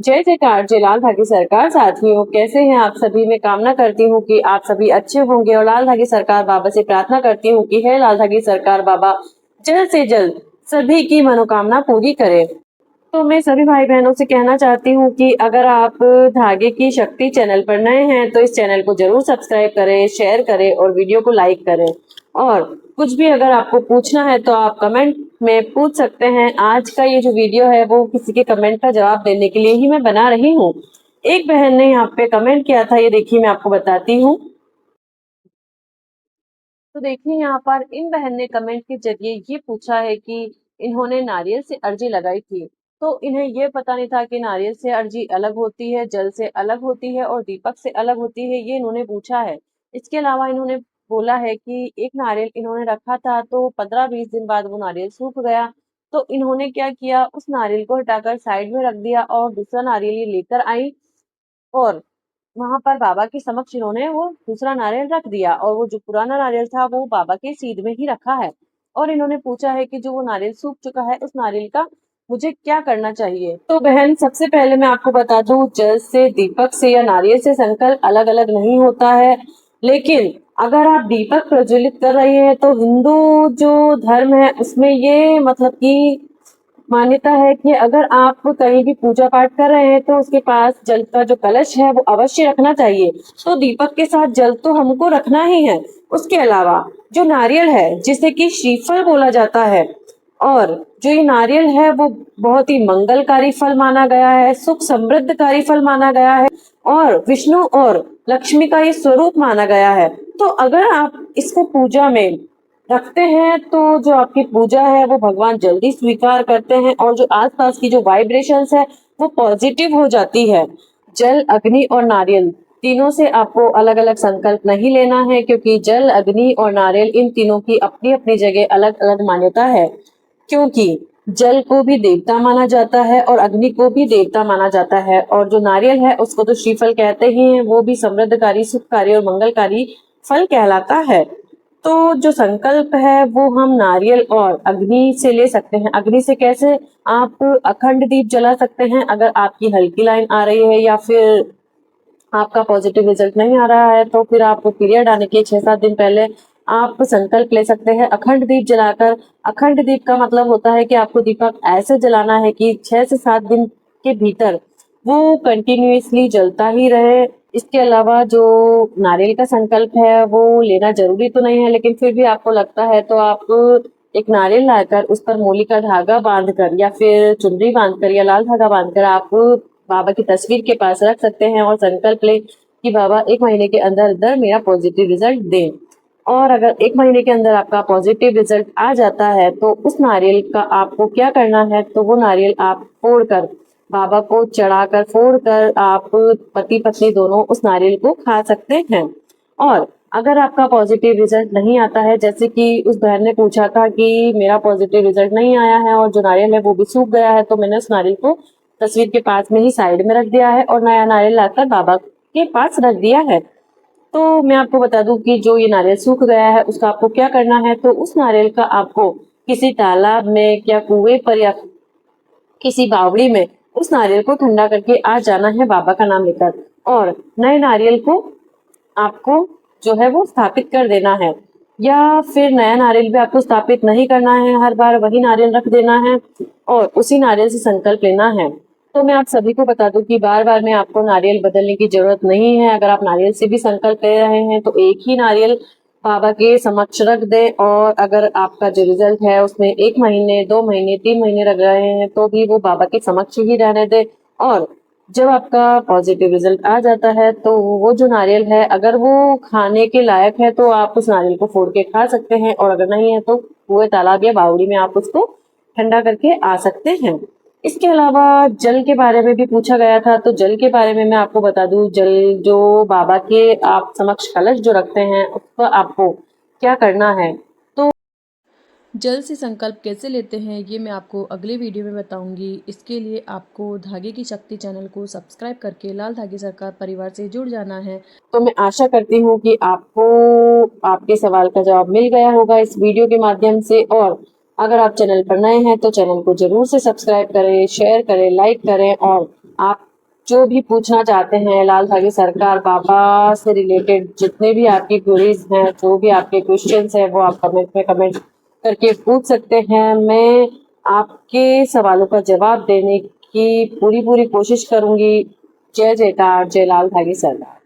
जय जयकार जय लाल धागी सरकार। साथियों, कैसे हैं आप सभी। मैं कामना करती हूँ कि आप सभी अच्छे होंगे और लाल धागी सरकार बाबा से प्रार्थना करती हूँ कि हे लाल धागी सरकार बाबा जल्द से जल्द सभी की मनोकामना पूरी करें। तो मैं सभी भाई बहनों से कहना चाहती हूँ कि अगर आप धागे की शक्ति चैनल पर नए हैं तो इस चैनल को जरूर सब्सक्राइब करें, शेयर करें और वीडियो को लाइक करें। और कुछ भी अगर आपको पूछना है तो आप कमेंट में पूछ सकते हैं। आज का ये जो वीडियो है वो किसी के कमेंट का जवाब देने के लिए ही मैं बना रही हूँ। एक बहन ने यहाँ पे कमेंट किया था, ये देखिए मैं आपको बताती हूँ। तो देखिए यहाँ पर इन बहन ने कमेंट के जरिए ये पूछा है कि इन्होंने नारियल से अर्जी लगाई थी, तो इन्हें ये पता नहीं था कि नारियल से अर्जी अलग होती है, जल से अलग होती है और दीपक से अलग होती है। ये इन्होंने पूछा है। इसके अलावा इन्होंने बोला है कि एक नारियल इन्होंने रखा था तो 15-20 दिन बाद वो नारियल सूख गया। तो इन्होंने क्या किया, उस नारियल को हटाकर साइड में रख दिया और दूसरा नारियल ये लेकर आई और वहाँ पर बाबा के समक्ष इन्होंने वो दूसरा नारियल रख दिया और वो जो पुराना नारियल था वो बाबा के सीध में ही रखा है। और इन्होंने पूछा है कि जो वो नारियल सूख चुका है उस नारियल का मुझे क्या करना चाहिए। तो बहन, सबसे पहले मैं आपको बता दूं, जल से, दीपक से या नारियल से संकल्प अलग अलग नहीं होता है। लेकिन अगर आप दीपक प्रज्वलित कर रहे हैं तो हिंदू जो धर्म है उसमें ये मतलब कि मान्यता है कि अगर आप कहीं भी पूजा पाठ कर रहे हैं तो उसके पास जल का जो कलश है वो अवश्य रखना चाहिए। तो दीपक के साथ जल तो हमको रखना ही है। उसके अलावा जो नारियल है जिसे कि श्रीफल बोला जाता है, और जो ये नारियल है वो बहुत ही मंगलकारी फल माना गया है, सुख समृद्धकारी फल माना गया है और विष्णु और लक्ष्मी का ये स्वरूप माना गया है। तो अगर आप इसको पूजा में रखते हैं तो जो आपकी पूजा है वो भगवान जल्दी स्वीकार करते हैं और जो आसपास की जो वाइब्रेशंस है वो पॉजिटिव हो जाती है। जल, अग्नि और नारियल तीनों से आपको अलग अलग संकल्प नहीं लेना है, क्योंकि जल, अग्नि और नारियल इन तीनों की अपनी अपनी जगह अलग अलग मान्यता है। क्योंकि जल को भी देवता माना जाता है और अग्नि को भी देवता माना जाता है, और जो नारियल है उसको तो श्रीफल कहते ही हैं, वो भी समृद्धकारी, सुखकारी और मंगलकारी फल कहलाता है। तो जो संकल्प है वो हम नारियल और अग्नि से ले सकते हैं। अग्नि से कैसे, आप अखंड दीप जला सकते हैं अगर आपकी हल्की लाइन आ रही है या फिर आपका पॉजिटिव रिजल्ट नहीं आ रहा है, तो फिर आप पीरियड आने के 6-7 दिन पहले आप संकल्प ले सकते हैं अखंड दीप जलाकर। अखंड दीप का मतलब होता है कि आपको दीपक ऐसे जलाना है कि 6 से 7 दिन के भीतर वो कंटिन्यूअसली जलता ही रहे। इसके अलावा जो नारियल का संकल्प है वो लेना जरूरी तो नहीं है, लेकिन फिर भी आपको लगता है तो आप एक नारियल लाकर उस पर मूली का धागा बांधकर या फिर चुनरी बांधकर या लाल धागा बांधकर आप बाबा की तस्वीर के पास रख सकते हैं और संकल्प लें कि बाबा 1 महीने के अंदर अंदर मेरा पॉजिटिव रिजल्ट दें। और अगर 1 महीने के अंदर आपका पॉजिटिव रिजल्ट आ जाता है तो उस नारियल का आपको क्या करना है, तो वो नारियल आप फोड़कर बाबा को चढ़ाकर, फोड़कर आप पति पत्नी दोनों उस नारियल को खा सकते हैं। और अगर आपका पॉजिटिव रिजल्ट नहीं आता है, जैसे कि उस बहन ने पूछा था कि मेरा पॉजिटिव रिजल्ट नहीं आया है और जो नारियल है वो भी सूख गया है, तो मैंने उस नारियल को तस्वीर के पास में ही साइड में रख दिया है और नया नारियल लाकर बाबा के पास रख दिया है। तो मैं आपको बता दूं कि जो ये नारियल सूख गया है उसका आपको क्या करना है, तो उस नारियल का आपको किसी तालाब में या कुएं पर या किसी बावड़ी में उस नारियल को ठंडा करके आ जाना है बाबा का नाम लेकर, और नए नारियल को आपको जो है वो स्थापित कर देना है। या फिर नया नारियल भी आपको स्थापित नहीं करना है, हर बार वही नारियल रख देना है और उसी नारियल से संकल्प लेना है। तो मैं आप सभी को बता दूं कि बार बार में आपको नारियल बदलने की जरूरत नहीं है। अगर आप नारियल से भी संकल्प ले रहे हैं तो एक ही नारियल बाबा के समक्ष रख दें, और अगर आपका जो रिजल्ट है उसमें 1 महीने, 2 महीने, 3 महीने लग रहे हैं तो भी वो बाबा के समक्ष ही रहने दें। और जब आपका पॉजिटिव रिजल्ट आ जाता है तो वो जो नारियल है अगर वो खाने के लायक है तो आप उस नारियल को फोड़ के खा सकते हैं, और अगर नहीं है तो कुएं, तालाब या बावड़ी में आप उसको ठंडा करके आ सकते हैं। इसके अलावा जल के बारे में भी पूछा गया था, तो जल के बारे में मैं आपको बता दूं, जल जो बाबा के आप समक्ष कलश जो रखते हैं उस पर आपको क्या करना है। तो जल से संकल्प कैसे लेते हैं ये मैं आपको अगले वीडियो में बताऊंगी। इसके लिए आपको धागे की शक्ति चैनल को सब्सक्राइब करके लाल धागे सरकार परिवार से जुड़ जाना है। तो मैं आशा करती हूँ कि आपको आपके सवाल का जवाब मिल गया होगा इस वीडियो के माध्यम से। और अगर आप चैनल पर नए हैं तो चैनल को जरूर से सब्सक्राइब करें, शेयर करें, लाइक करें, और आप जो भी पूछना चाहते हैं लाल धागे सरकार बाबा से रिलेटेड, जितने भी आपकी क्वेरीज हैं, जो भी आपके क्वेश्चंस हैं, वो आप कमेंट में कमेंट करके पूछ सकते हैं। मैं आपके सवालों का जवाब देने की पूरी कोशिश करूंगी। जय जयकार, जय लाल धागे सरकार।